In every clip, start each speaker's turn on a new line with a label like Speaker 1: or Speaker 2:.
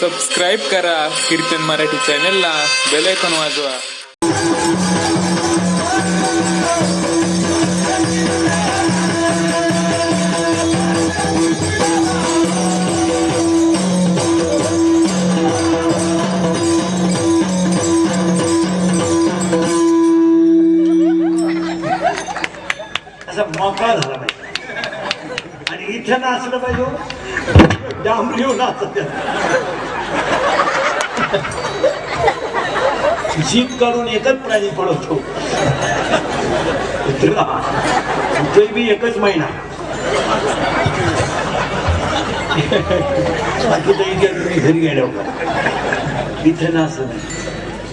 Speaker 1: Subscribe करा कीर्तन मराठी चॅनलला, bell icon वाजवा.
Speaker 2: असा मोकळा झाला पाहिजे आणि इथे नाचलं पाहिजे. डांबरीव नाचत जीप काढून एकच प्राणी पळवतो. ते बी एकच महिना बाकी तुम्ही घरी गेलो का इथे नाचत नाही.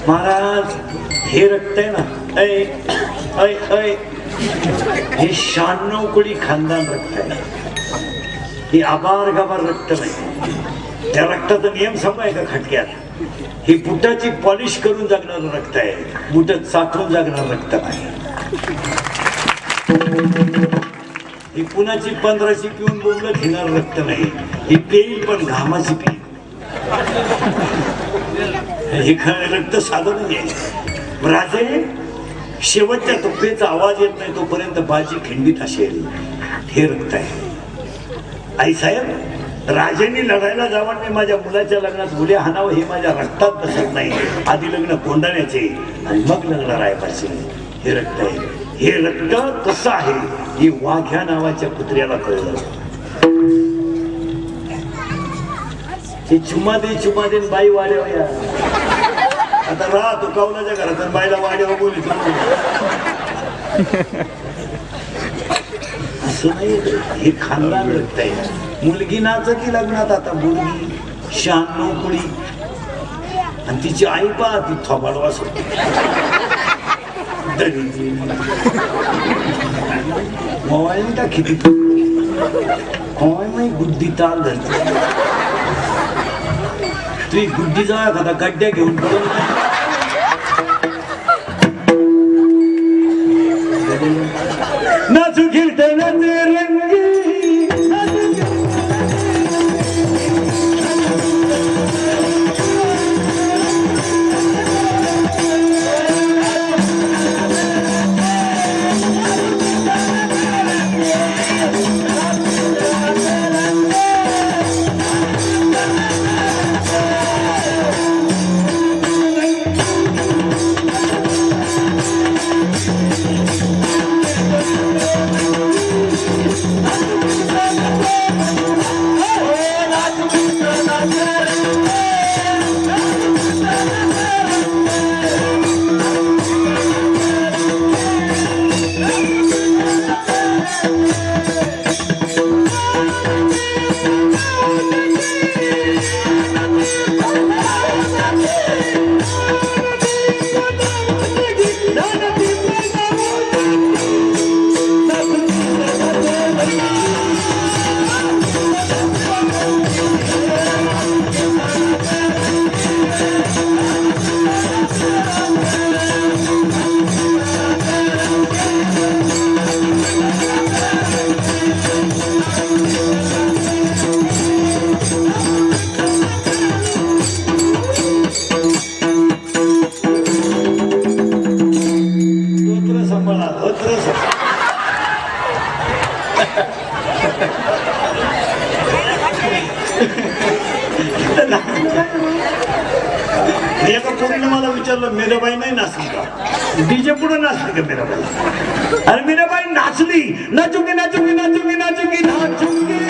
Speaker 2: महाराज हे रक्त आहे ना, ऐ ऐ ऐ हे 96 कोळी खानदान रक्त आहे. हे आबार गाबार रक्त नाही. त्या रक्ताचा नियम सांगाय का खटक्यात. ही बुटाची पॉलिश करून जगणारं रक्त आहे, बुट चाखून जगणारं रक्त नाही. ही पुण्याची 15ची पिऊन बोललं घेणार रक्त नाही. ही पेईल पण घामाची पेईल. हे रक्त साधं नाही आहे. राजे शेवटच्या तुप्पेचा आवाज येत नाही तोपर्यंत बाजी खिंडीत असेल. हे रक्त आहे. आई साहेब, राजांनी लढायला जावं नाही माझ्या मुलाच्या लग्नात उड्या हाणावं हे माझ्या रक्तात बसत नाही. आधी लग्न कोंडाण्याचे आणि मग लग्न रायपाचे. हे रक्त आहे. हे रक्त कसं आहे हे वाघ्या नावाच्या कुत्र्याला कळलं. हे चुमा दे बाई वाढेवा या. आता राहतो कौलाच्या घरात बाईला वाढेवा बोली असं नाही. हे खानदान रक्त आहे. मुलगी नाचती लग्नात आता मुलगी 96 कुळी आणि तिची आई पहा ती थोबाडवास होती. मोबाईल का किती गुड्डी ताल धरते. तुझी गुड्डी जाऊ एखादा गड्ड्या घेऊन पडून नाचू कीर्तनात रंगी मला विचारलं मीराबाई नाही नाचली का? डीजे पुढे नाचली का मीराबाई? अरे मीराबाई नाचली. नाचुकी नाचुकी नाचुकी नाचुकी नाचुकी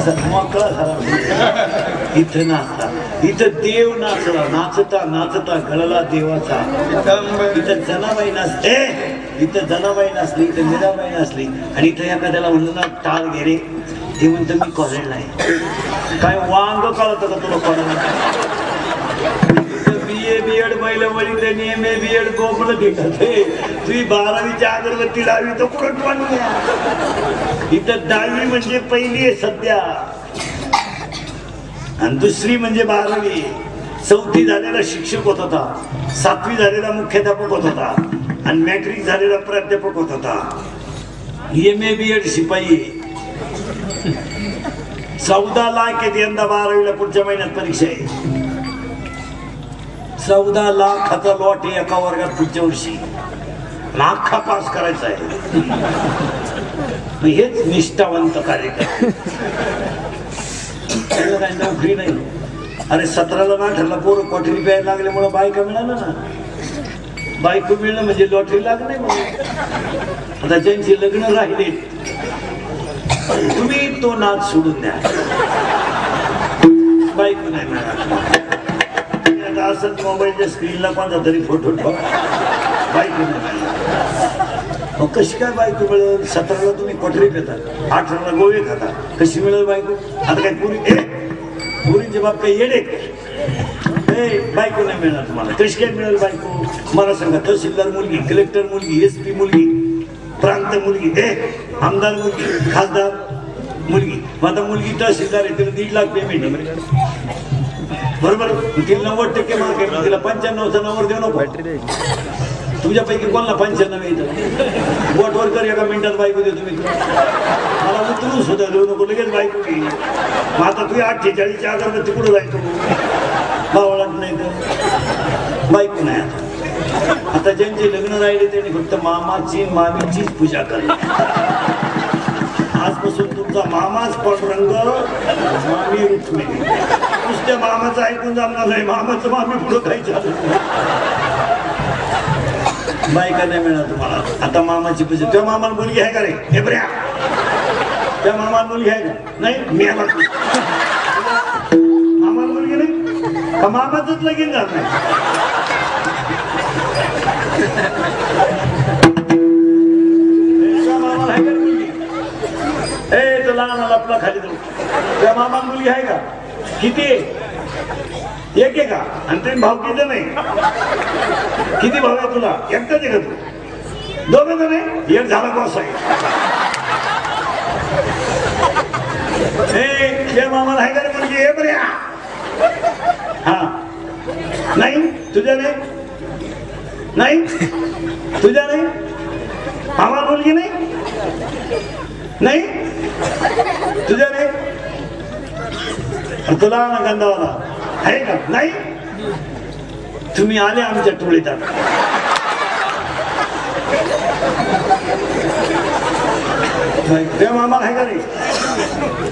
Speaker 2: असा मोकळा झाला. इथं नाचता, इथं देव नाचला, नाचता नाचता गळला देवाचा. इथं जनाबाई नाचते, इथं जनाबाई नाचली, इथं मीराबाई नाचली. आणि इथं एखाद्याला म्हणलं ना टाळ घे रे, ते म्हणतं मी कॉलेजला आहे. काय वांग कळत का तुला कॉलेजला? BA BEd पहिलं वळी त्यांनी MA BEd गोपलं घेतात. तुझी 12वीच्या अगरबत्ती लावी तर कुठं इथं 10वी म्हणजे पहिली आहे सध्या, आणि दुसरी म्हणजे 12वी. 4थी झालेला शिक्षक होत होता, 7वी झालेला मुख्याध्यापक होत होता, आणि मॅट्रिक झालेला प्राध्यापक होत होता. MA BEd शिपाई. 14 लाख आहेत यंदा 12वीला, पुढच्या महिन्यात परीक्षा आहे. 14 लाखाचा लॉट आहे एका वर्गात पुढच्या वर्षी. अख्खा पास करायचा आहे. हेच निष्ठावंत कार्यक्रम. काही नोकरी नाही. अरे 17ला ना ठरला पोरं क्वार्टरी प्यायला लागल्यामुळे बायका मिळालं ना. बायको मिळणं म्हणजे लॉटरी लागणे. आता ज्यांची लग्न राहिले तुम्ही तो नाच सोडून द्या. बायको नाही मिळणार. असंच मोबाईलच्या स्क्रीनला कोणता तरी फोटो ठेवा. बायको नाही मिळणार. मग कशी काय बायको मिळेल? 17ला तुम्ही क्वार्टरी पिता, 18ला गोवे खाता, कशी मिळेल बायको? आता काय पुरीचे बाप काही येडे? बायको नाही मिळणार तुम्हाला. कशी काय मिळेल बायको? मला सांगा. तहसीलदार मुलगी, कलेक्टर मुलगी, SP मुलगी, प्रांत मुलगी, आमदार मुलगी, खासदार मुलगी. मग आता मुलगी तहसीलदार आहे, तिला 1.5 लाख पेमेंट आहे बरोबर. तिला 90% मार्क आहे, तिला 95चा नंबर देऊ नको. तुझ्यापैकी कोणाला 95 येतं? बोटवर कर, एका मिनिटात बायको देतो मी. मला उतरून सुद्धा देऊ नको, लगेच बायको घे. मग आता तुझी 48च्या अगरबत्ती कुठं जायचो? बावळात नाही तर बायको नाही. आता ज्यांचे लग्न राहिले त्यांनी फक्त मामाची मामीचीच पूजा करणे. आजपासून तुमचा मामाच पांडुरंग, मामी रुक्मिणी. नुसत्या मामाचं ऐकून जमणार नाही. मामाचं मामी पुढं काही चालू. बायका नाही मिळणार तुम्हाला. आता मामाची पूजा. त्या मामाला मुलगी आहे का रे? हे बऱ्या, त्या मामाला मुलगी आहे का? नाही. मी मामाला मुलगी नाही का? मामाचंच लगीन जात नाही. मामाला आहे का मुलगी? तो लहान आपला खाली जाऊ. त्या मामाला मुलगी आहे का? किती? एक आहे का? आणि तुम्ही भाऊ किती नाही? किती भाऊ आहे तुला? एकटाच आहे का तू? दोघं जण आहे? एक झाला बॉस आहे. त्या मामाला आहे का रे मुलगी? हे बऱ्या. हा नाही. तुझ्या नाही? नाही तुझ्या नाही? आम्हाला मुलगी नाही? नाही तुझ्या नाही? तुला ना गंधावाला आहे का? नाही. तुम्ही आले आमच्या टोळीत. त्या मामाला आहे का रे?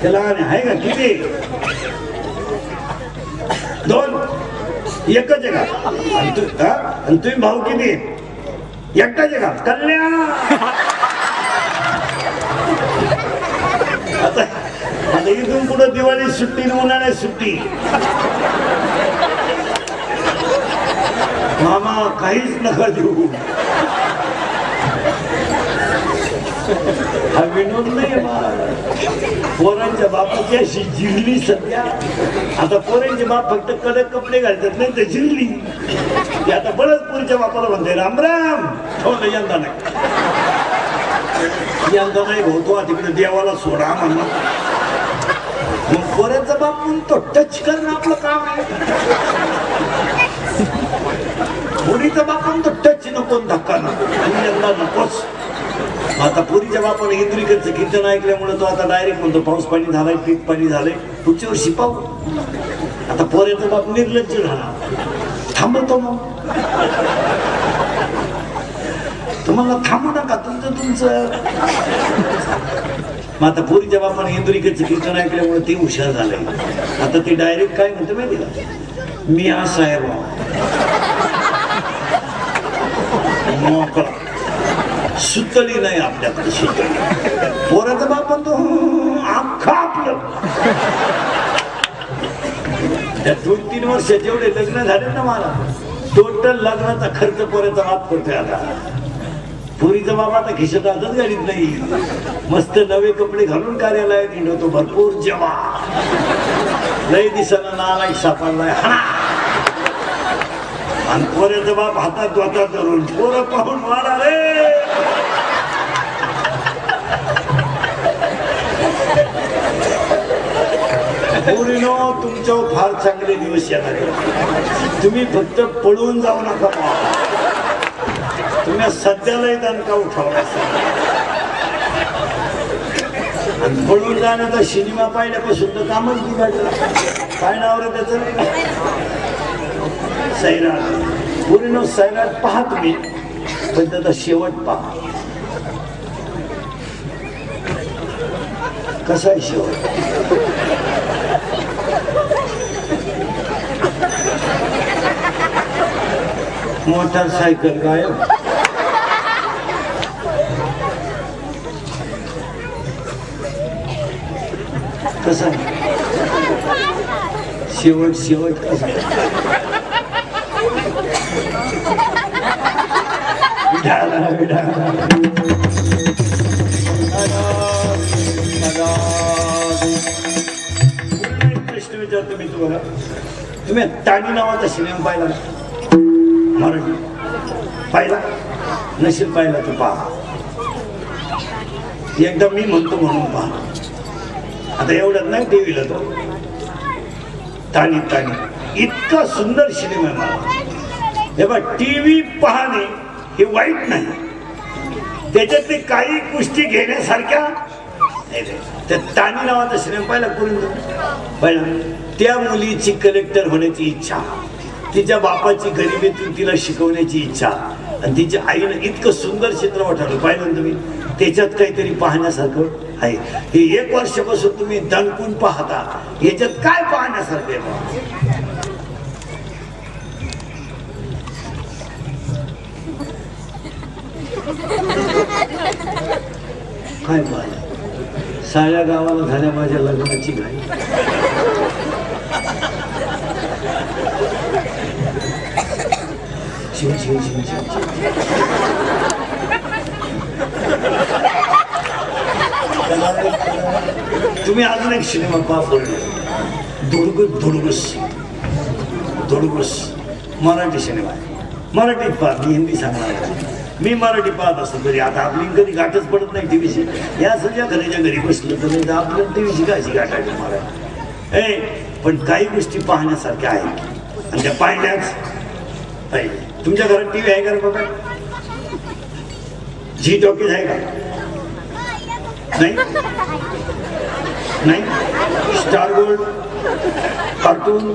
Speaker 2: त्याला आहे का? किती? 2? एकच आहे का? आणि तुम्ही भाऊ किती? एकटाच आहे का? कल्याण. आता इथून पुढे दिवाळी सुट्टी, उन्हाळ्यात सुट्टी. मामा काहीच नका देऊ. हा विनोद नाही. पोरांच्या बापाची अशी जिरली सध्या. आता पोरांचे बाप फक्त कडक कपडे घालतात, नाही तर जिरली. ती आता बरंच पुरीच्या बापाला म्हणते राम राम. हो नाही, यंदा नाही. यंदा नाही भाऊ, तिकडे देवाला सोडा म्हणून. मग पोरांचा बाप म्हणतो टच करणं आपलं काम आहे. पोरीचा बाप म्हणतो टच नको, धक्का नको, यंदा नकोच. आता पुरीच्या बापाने इंद्रिकडचं कीर्तन ऐकल्यामुळे तो आता डायरेक्ट म्हणतो पाऊस पाणी झालाय, पीक पाणी झालंय, पुढच्या वर्षी पाहू. आता पोऱ्याचा बाप निर्लज्ज झाला, थांबतो. मग तुम्हाला थांबू नका, तुमचं. मग आता पोरीच्या बापाने इंद्रिकडचं कीर्तन ऐकल्यामुळे ते हुशार झालंय. आता ते डायरेक्ट काय म्हणतो माहिती का? मी असा आहे मोकळा, सुतळी नाही आपल्याकडे. सुतळी पोराचा बाप म्हणतो अख्खा आपलं. होतं. त्या 2-3 वर्ष जेवढे लग्न झाले ना मला, टोटल लग्नाचा खर्च पोऱ्याचा माफ करतोय आता. पुरीचा बाबा आता खिशात आजच गाडीत नाही, मस्त नवे कपडे घालून कार्यालयात हिंडवतो भरपूर जेवा. लय दिसाला नालायक सापडलाय हा. आणि पोऱ्याचा बाप हातात द्वाता धरून पोरं पाहून वाढा रे. पोरीनो, तुमच्यावर फार चांगले दिवस येणार आहे. तुम्ही फक्त पळून जाऊ नका. तुम्ही सध्यालाही दणका उठवला. आणि पळून जाण्याचा सिनेमा पाहिल्यापासून तर कामच बिघडलं. काय नाव रे त्याचं? सैराट. पोरीनो, सैराट पहा तुम्ही, पण त्याचा शेवट पहा. कसा आहे शेवट? मोटरसायकल गायब. कसा शेवट? शेवट कसा? प्रश्न विचारतो मी तुम्हाला. तुम्ही ताणी नावाचा सिनेमा पाहिला? मराठी पाहिला नसेल पाहिला तू पहा. एकदा मी म्हणतो म्हणून पहा. आता एवढ्यात नाही टीव्हीला तो ताणी ताणी इतका सुंदर सिनेमा आहे मला. हे बघ, टीव्ही पाहणे हे वाईट नाही, त्याच्यातले काही गोष्टी घेण्यासारख्या. त्या ताणी नावाचा सिनेमा पाहिला कोणी? पाहिला. त्या मुलीची कलेक्टर होण्याची इच्छा, तिच्या बापाची गरिबीतून तिला शिकवण्याची इच्छा, आणि तिच्या आईनं इतकं सुंदर चित्रपट आलं. पाहिलं तुम्ही? त्याच्यात काहीतरी पाहण्यासारखं आहे. हे 1 वर्षापासून तुम्ही दणकून पाहता, याच्यात काय पाहण्यासारखं आहे? काय पाहिलं? साऱ्या गावाला झाल्या माझ्या लग्नाची घाई. तुम्ही अजून एक सिनेमा पहा. धुडगुस मराठी सिनेमा आहे. मराठीत पहा, मी हिंदी सांगणार. मी मराठी पाहत असतो तरी आता आपली कधी गाठच पडत नाही टीव्हीची. या सगळ्या घराच्या घरी बसलं तर नाही, आपल्याला टीव्हीची कायची गाठ आहे मला. पण काही गोष्टी पाहण्यासारख्या आहेत, आणि त्या पाहिल्याच पाहिजे. तुमच्या घरात टीव्ही आहे का बघा? झी टॉकीज आहे का? नाही नाही. Star gold cartoon,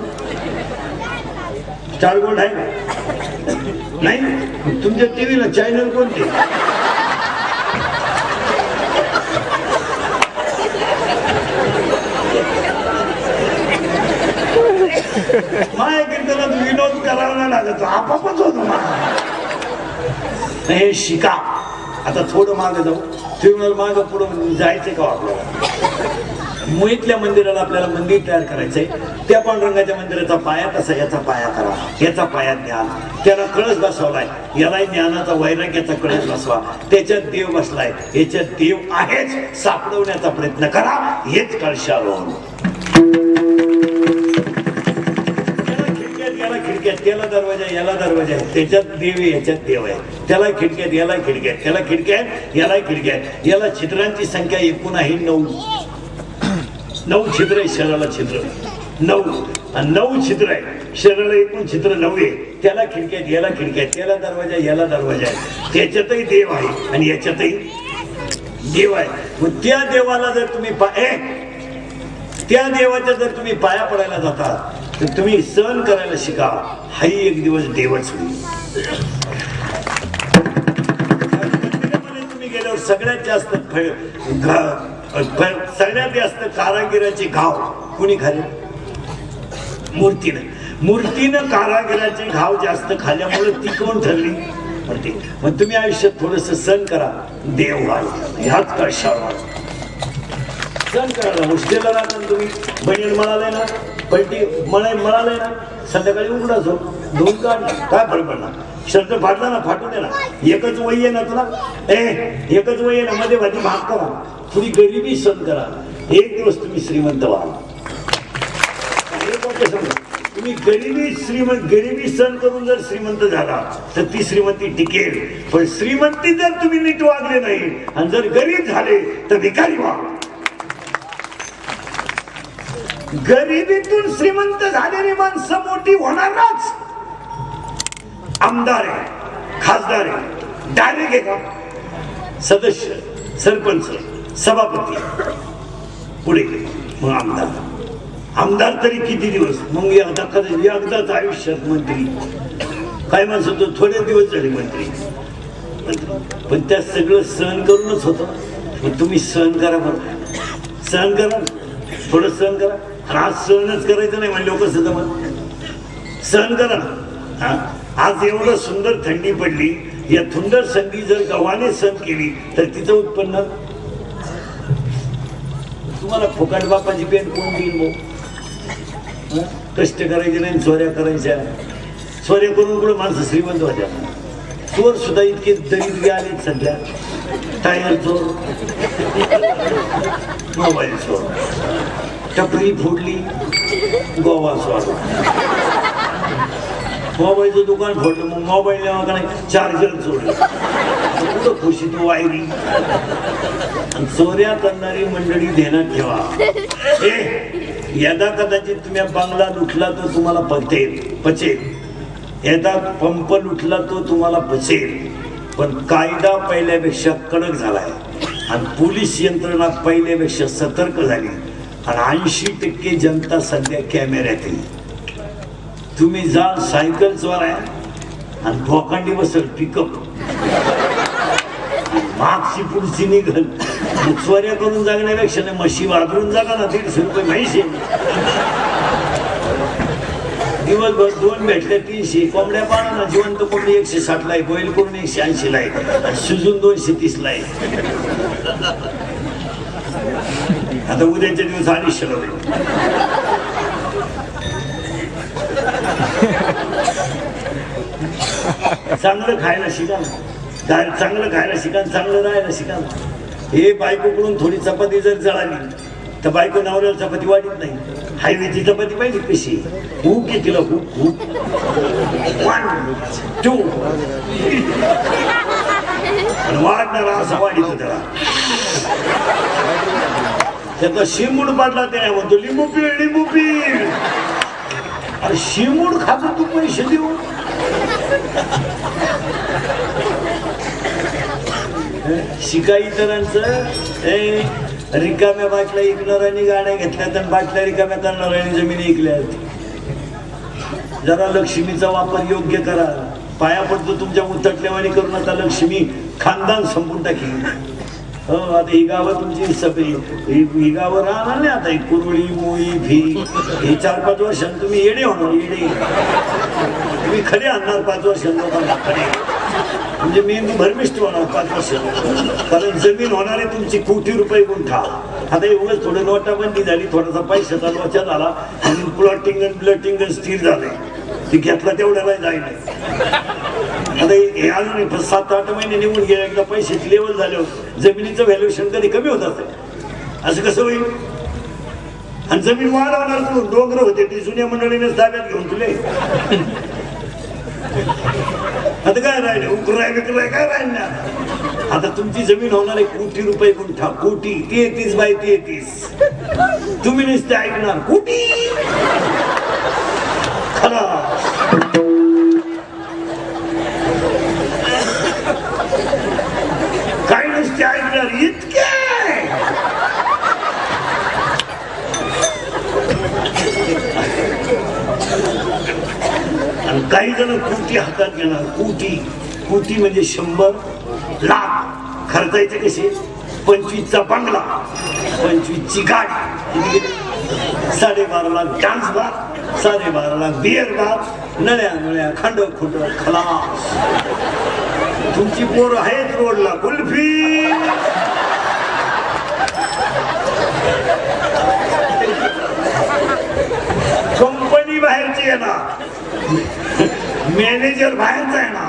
Speaker 2: star gold आहे का? नाही. तुमच्या टीव्हीला चॅनल कोणते? माय कीर्तनात विनोद करावा लागत, आपापच होतो मला. हे शिका. आता थोडं मागे जाऊ. तुम्ही मागं पुढं जायचंय का आपल्याला? मुळीतल्या मंदिराला आपल्याला मंदिर तयार करायचंय. त्या पांडुरंगाच्या मंदिराचा पाया कसा? याचा पाया करा, याचा पाया ज्ञान. त्याला कळस बसवलाय, याला ज्ञानाचा वैराग्याचा कळस बसवा. त्याच्यात देव बसलाय, याच्यात देव आहेच, सापडवण्याचा प्रयत्न करा. हेच कळशारोहण. त्याला दरवाजा, याला दरवाजा आहे, त्याच्यात देव आहे, याच्यात देव आहे. त्याला खिडक्यात, याला खिडक्यात, त्याला खिडक्यात, याला खिडक्यात. याला छिद्रांची संख्या एकूण आहे 9 छिद्र आहे. शरीराला छिद्र 9, आणि 9 छिद्र आहे शरीराला, एकूण छिद्र 9 आहे. त्याला खिडक्यात, याला खिडक्यात, त्याला दरवाजा, याला दरवाजा आहे. त्याच्यातही देव आहे आणि याच्यातही देव आहे. मग त्या देवाला जर तुम्ही त्या देवाच्या जर तुम्ही पाया पडायला जाता, तर तुम्ही सहन करायला शिका. हाही एक दिवस देवच होईल. तुम्ही गेल्यावर सगळ्यात जास्त कारागिराचे घाव कुणी खाले? मूर्तीनं कारागिराचे घाव जास्त खाल्ल्यामुळे ती कोण ठरली? मूर्ती. मग तुम्ही आयुष्यात थोडस सहन करा, देव व्हाल. ह्याच कशावर सण करायला हॉस्टेलला राहता तुम्ही बनियन म्हणाले ना पलटी म्हणाले ना संध्याकाळी उघडा झोप धुवून काढ काय फरक पडणार शर्ट फाटला ना फाटू दे ना एकच वय आहे ना तुला एकच वय आहे ना मध्ये भाजी भाग करा थोडी गरिबी सण करा एक दिवस तुम्ही श्रीमंत व्हाल तुम्ही गरिबी सण करून जर श्रीमंत झाला तर ती श्रीमंती टिकेल पण श्रीमंती जर तुम्ही नीट वागले नाही आणि जर गरीब झाले तर भिकारी व्हा गरिबीतून श्रीमंत झालेली माणसं मोठी होणारच आमदार आहे खासदार आहे डायरेक्ट आहे का सदस्य सरपंच सभापती पुढे मग आमदार तरी किती दिवस मग एकदाच आयुष्यात मंत्री काय माणसं तो थोडे दिवस झाले मंत्री पण त्या सगळं सहन करूनच होतं मग तुम्ही सहन करा बरं सहन करा थोडं सहन करा आणि आज सहनच करायचं नाही म्हणजे लोक जमत सहन करा ना आज एवढं सुंदर थंडी पडली या थुंदर संधी जर गव्हाने सहन केली तर तिचं उत्पन्न तुम्हाला फुकट बापाची पेन कोण देईल भाऊ कष्ट करायचे नाही चोऱ्या करायच्या चोऱ्या करून कुठं माणसं श्रीमंत व्हायच्या चोर सुद्धा इतके दरिद्री आले सध्या टायर चोर मोबाईल चोर टपरी फोडली गोवा चोर मोबाईलचं दुकान फोडलं मग मोबाईल का नाही चार्जर चोरलं कुठं खुशी तू वायरी आणि चोऱ्या करणारी मंडळी ध्यानात ठेवा यदा कदाचित तुम्ही बंगला लुटला तर तुम्हाला पचेल यदा पंप लुटला तो तुम्हाला पचेल पण कायदा पहिल्यापेक्षा कडक झालाय आणि पोलीस यंत्रणा पहिल्यापेक्षा सतर्क झाली आणि 80% जनता सध्या कॅमेऱ्यात येईल तुम्ही जाल सायकल चोराय आणि भोकांडी बसल पिकअप मागची पुढची निघल चोऱ्या करून जगण्यापेक्षा नाही म्हशी वाजवून जागा ना 150 रुपये म्हैशी दिवसभर 2 भेटल्या 300 कोंबड्या पाळा ना जिवंत कोंबडी 160 ला आहे बॉईल करून 180 ला आहे शिजून 230 ला आहे आता उद्याच्या दिवस आणि शिरवले चांगलं खायला शिका चांगलं खायला शिका चांगलं राहायला शिका हे बायकोकडून थोडी चपाती जर जळाली तर बायको नवऱ्याला चपाती वाढत नाही हायवेची चपाती पाहिजे कशी खूप कितीला खूप 1 2 वाढणारा असा वाढीत त्याला त्याचा शिमूड पाडला त्या म्हणतो लिंबू पीळ अरे शिमूड खातो तू पैसे देऊ शिका इतरांचं रिकाम्या बाटल्या ऐकणाऱ्यांनी गाड्या घेतल्या तर बाटल्या रिकाम्या करणाऱ्यांनी जमिनी ऐकल्या जरा लक्ष्मीचा वापर योग्य करा पाया पडतो तुमच्या उतटल्यावानी करून आता लक्ष्मी खानदान संपून टाकी हो आता ही गावं तुमची ही गावं राहणार नाही आता कुरळी मोळी भी हे 4-5 वर्षांनी तुम्ही येडे होणार येडे तुम्ही खरे आणणार 5 वर्षांना लोकांना खरे म्हणजे मेंदू भरमिष्ट होणार 5 वर्षांना कारण जमीन होणारे तुमची कोटी रुपये गुंठा आता एवढंच थोडं नोटाबंदी झाली थोडासा पैशाचा लोचा झाला आणि प्लॉटिंग आणि ब्लटिंग स्थिर झाले ती घेतला तेवढ्याला जाई नाही आता हे अजून 7-8 महिने निघून गेले एकदा पैशाची लेवल झाले जमिनीचं व्हॅल्युएशन कधी कमी होत असं कसं होईल आणि जमीन वाढवणार तू डोंगर होते ती जुन्या मंडळीने ताब्यात घेऊन तुले आता काय राहिले उकराय विकराय काय राहिलं आता तुमची जमीन होणार आहे कोटी रुपये गुंठा कोटी 33/33 तुम्ही नुसते ऐकणार कोटी खरा काय नुसते ऐकणार इतके आणि काही जण कोटी हातात घेणार कोटी म्हणजे 100 लाख खर्चायचे कसे 25चा बंगला 25ची गाडी 12.5 lakh dance bar 12.5 lakh beer bar नळ्या खंड खुंड खलास तुमची पोरं आहेत रोडला कुल्फी कंपनी बाहेरची आहे ना, मॅनेजर बाहेरचा आहे ना,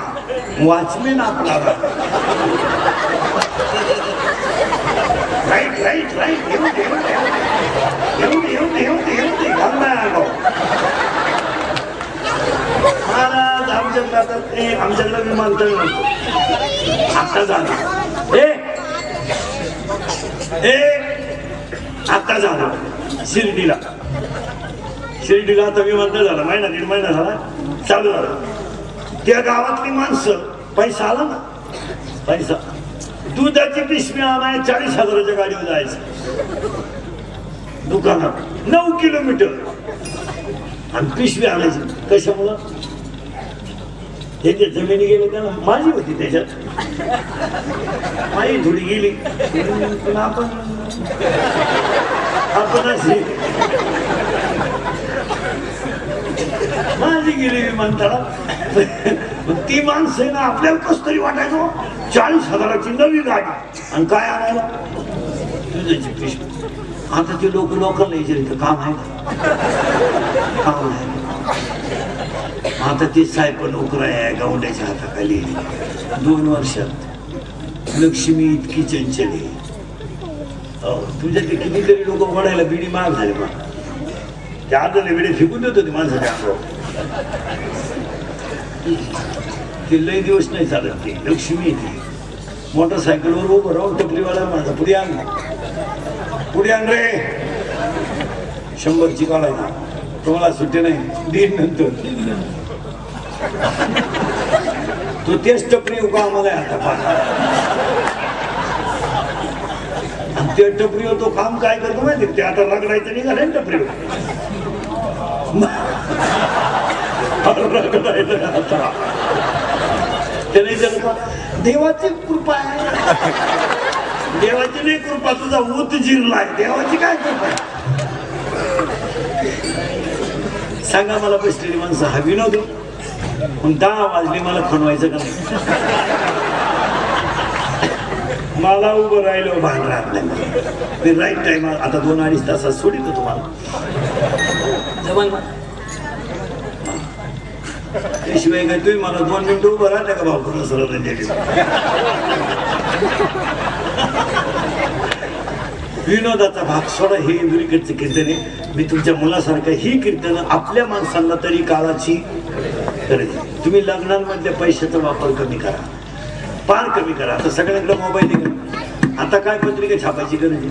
Speaker 2: वॉचमॅन आपला. राईट राईट राईट येऊ दे येऊ दे येऊ दे येऊ दे येऊ दे घाल नाही आलो. महाराज आमच्याकडे विमानतळ नव्हतं. आता झालं आता झालं शिर्डीला आता विमानतळ झालं. महिना दीड महिना झाला चालू झालं. त्या गावातली माणसं पैसा आला ना, पैसा दुधाची पिशवी आणाय 40,000च्या गाडीवर जायचं दुकानात 9 किलोमीटर आणि पिशवी आणायची. कशामुळं? त्याच्या जमिनी गेले त्याला माझी होती, त्याच्यात माझी थोडी गेली. पण आपण अशी माझी गेली विमानतळात. ती माणसं आहे ना, आपल्याला कस तरी वाटायचो 40,000ची नवी गाडी आणि काय आणायला दुधाची पिशवी. आता ते लोकल यायचे काम आहे काम आहे. आता ते साहेब नोकर आहे गावंड्याच्या हाताखाली. 2 वर्षात लक्ष्मी इतकी चंचल आहे. तुझ्या ते कितीतरी लोक वडायला बिडी माग झाले. मग त्या आदले बिडे फेकून देत होते माणसाच्या अंगावर. ते लय दिवस नाही चालत. ते लक्ष्मी येते मोटरसायकलवर उभं राहून टपरीवाला माझा पुढे आण रे 100ची काढायची. तुम्हाला सुट्टी नाही दिन नंतर तो तेच टपरी उभा आम्हाला आता. आणि त्या टपरीवर तो काम काय करतो माहिती? ते आता रगडायचं निघालं ना टपरीवर. आता त्याने जर का देवाची कृपा आहे, देवाची नाही कृपा, तुझा ऊत जिरलाय. देवाची काय कृपा आहे सांगा मला. बसलेली माणसं हा विनोद. मग 10 वाजले मला खणवायचं का नाही? मला उभं राहिलं भान राहत नाही. ते राईट टाइम आता 2-2.5 तासात सोडितो तुम्हाला. त्याशिवाय काय तुम्ही मला 2 मिनिटं उभं राहता का भाऊ? सरळ विनोदाचा भाग सोडा. हे इंदुरीकडचे कीर्तन आहे. मी तुमच्या मुलासारखं ही कीर्तन आपल्या माणसांना तरी काळाची गरज आहे. तुम्ही लग्नांमधल्या पैशाचा वापर कमी करा, फार कमी करा. आता सगळ्यांकडे मोबाईल आहे. आता काय पत्रिका छापायची गरज आहे?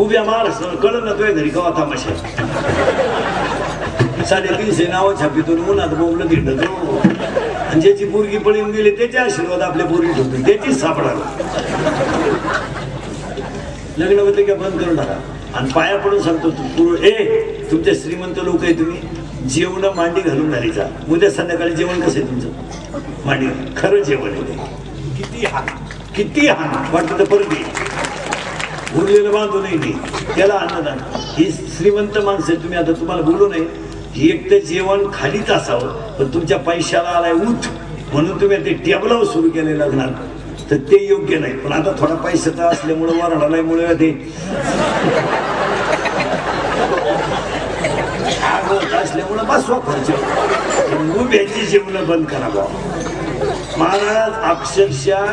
Speaker 2: उभ्या महाराष्ट्राला कळलं ना तुझ्या घरी कवा तमाशा 350 नावं छापितून उन्हात बोंबलं धिंडत. आणि ज्याची पोरगी पळून गेली त्याचे आशीर्वाद आपल्या पोरगी ठेवतो, त्याचीच सापडायला. लग्न पत्रिका बंद करून टाका. आणि पाया पडून सांगतो तुमच्या श्रीमंत लोक आहे, तुम्ही जेवण मांडी घालून घालीचा. उद्या संध्याकाळी जेवण कसं आहे तुमचं? मांडी खरं जेवण आहे. किती हान वाटतं तर परत येईल. उरलेलं बांधू नाही त्याला अन्नदान. ही श्रीमंत माणसं आहे. तुम्ही आता तुम्हाला बोलू नये, एक तर जेवण खालीच असावं, पण तुमच्या पैशाला आलाय उठ म्हणून तुम्ही ते टेबलावर सुरू केले लग्नात, तर ते योग्य नाही. पण आता थोडा पैशाचा असल्यामुळे वरडालामुळे ते असल्यामुळे बसवा खर्च. उभ्याची जेवण बंद करा बा. महाराज अक्षरशः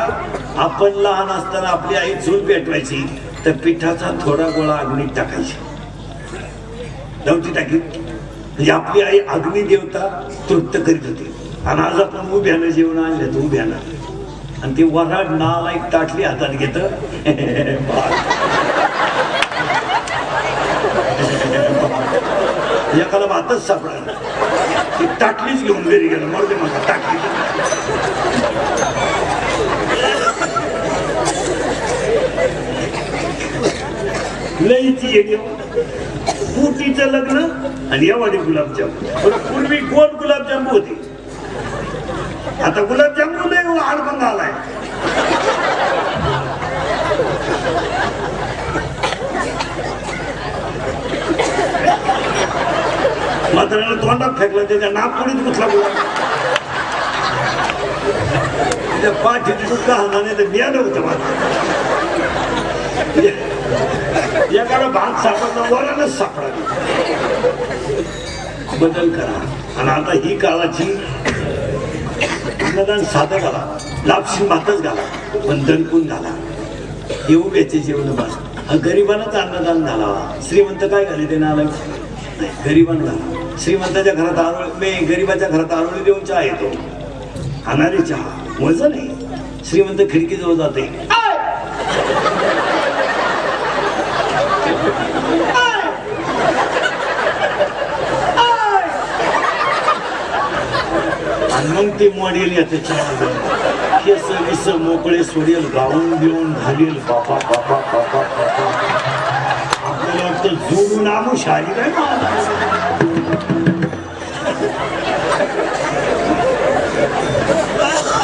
Speaker 2: आपण लहान असताना आपली आई चूल पेटवायची तर पिठाचा थोडा गोळा अग्नीत टाकायची, नव्हती टाकी. म्हणजे आपली आई अग्नी देवता तृप्त करीत होती. आणि आज आपण उभ्यानं जेवण आणलं तर उभ्यानं, आणि ती वराड नालायक ताटली हातात घेत एकाला भातच सापडायला ती ताटलीच घेऊन घरी गेलं. मरू दे मला ताटली. लईची एक पुटीचं लग्न आणि एवढे गुलाबजाम. पूर्वी गोड गुलाबजाम होते, आता गुलाबजामुन लय आडबंग आलाय. म्हाताऱ्याला तोंडात फेकलं, त्याच्या नागपुडीत कुठला गुलाब, त्याच्या पाठीत सुद्धा हाताने तर मिळालं होतं. एकाला भात सापडला वरानच सापडला. बदल करा. आणि आता ही काळाची अन्नदान साधं घाला, लापशी भातच घाला, पण दणकून घाला. येऊ याचे जेवण बस. गरिबांनाच अन्नदान घालावा. श्रीमंत काय घाले ते नाला गरिबांना. श्रीमंताच्या घरात आरोळी, गरिबाच्या घरात आरोळी देऊन चहा येतो. खाणारी चहा मजा नाही. श्रीमंत खिडकीजवळ जाते, आणि मग ते मॉडेल येते चहा. केस विस मोकळे सोडेल, गाऊन बिऊन घालेल. बापा बापा बापा बापा. आपल्याला वाटतं जोडून आणू शाही काय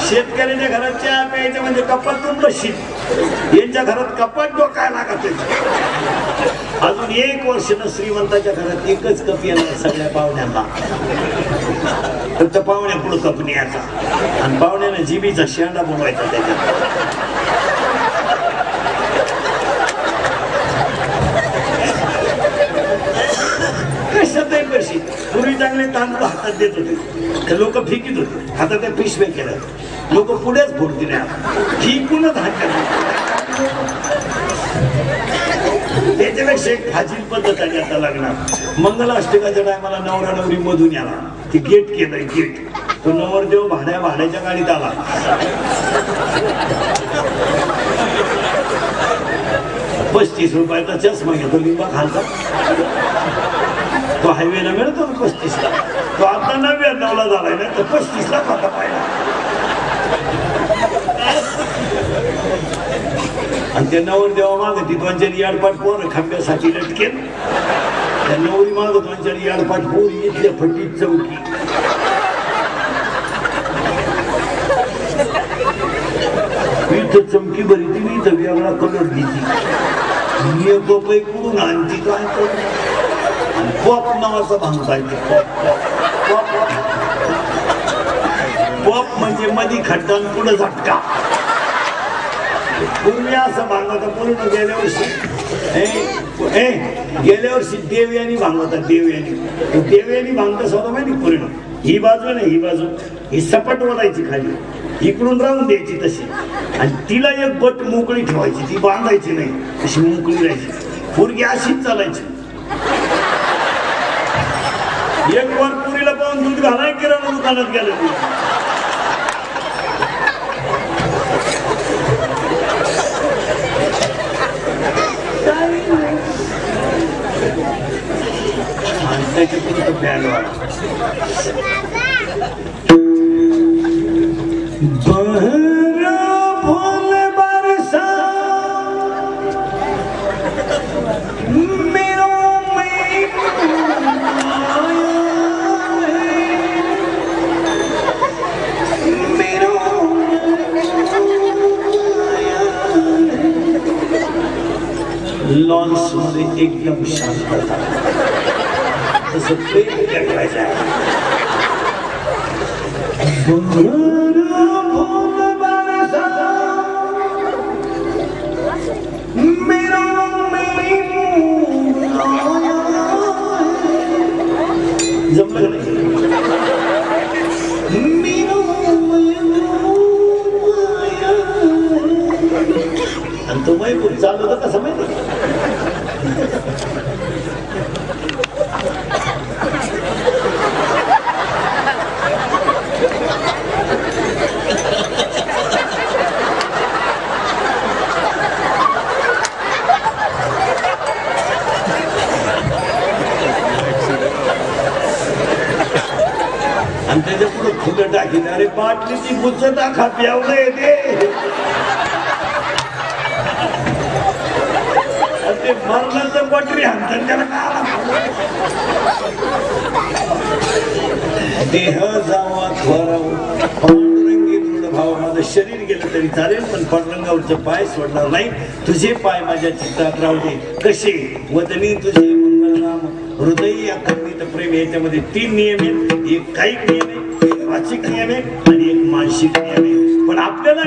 Speaker 2: शेतकऱ्याच्या घरात चहा प्यायचं म्हणजे कपाट तुमचं शीत. यांच्या घरात कपाट डोकायला लागत. अजून 1 वर्ष न श्रीमंताच्या घरात एकच कप येणार सगळ्या पाहुण्यांना. फक्त पाहुण्या पुढे कप न्यायचा आणि पाहुण्याने जिबीचा शेंडा बनवायचा त्याच्यात. कशी पूर्वी चांगले तांदूळ हातात देत होते तर लोक फेकीत होते. आता त्या पिशव्या केल्या, लोक पुढेच फोडतील. फेकूनच हात. त्याच्यापेक्षा एक फाजील पद्धत आली आता लग्नात. मंगलाष्टकाच्या टायमाला नवरा नवरी मधून आला, ते गेट केलंय गेट. तो नवरदेव भाड्याच्या गाडीत आला. 35 रुपयाचा चष्मा घेतो, लिंबा खालचा. तो हायवेला मिळतो ना 35ला. तो आता 99ला झालाय ना, तर 35ला खाता पाहिला. आणि त्या नवरदेवा माग ती 2-4 याडपाट पोर खांब्यासाठी लटकेल. त्या नवरी माग 2-4 याडपाट पोर इथल्या फटीत चौकी. इथं चमकी भरी ती, इथं वेगळा कलर दिली. गोपाई कुठून आणती काय. पॉप नावाचा भांग पाहिजे. पॉप म्हणजे मधी खड्डा पुढे झटका. पूर्वी असं भांग होता. पूर्ण गेल्या वर्षी देवयानी भांग होता. देवयानी भांग कसं होता माहिती. पूर्ण ही बाजू नाही, ही बाजू ही सपाट वळायची खाली, इकडून राहून द्यायची तशी. आणि तिला एक बट मोकळी ठेवायची, ती बांधायची नाही, अशी मोकळी राहायची. पोरगी अशीच चालायची. एक वर पुरीला पाहून दूध घालाय किराणा दुकानात गेलं. लॉन्स मध्ये एकदम शांतता. तसं प्रेम करायचं आहे. जमलं नाही. आणि तो मैबूर चालू होता कसं माहिती. आणि त्याच्या पुढे फुलं टाकीन. अरे बाटलीची बुच्च टाका, प्यावलं येते. ते मरणाचं बटरी आणतात त्याला काय. देह जावा थोराव पांडुरंगी दृढ भाव. माझं शरीर गेलं तरी चालेल, पण पांडुरंगावरचं पाय सोडणार नाही. तुझे पाय माझ्या चित्तात राहू दे. कसे वदनी तुझे मंगलनाम, हृदयी अखंडित प्रेम. याच्यामध्ये 3 नियम आहेत. एक कायिक नियम आहे, एक वाचिक नियम आहे आणि एक मानसिक नियम आहे. पण आपल्याला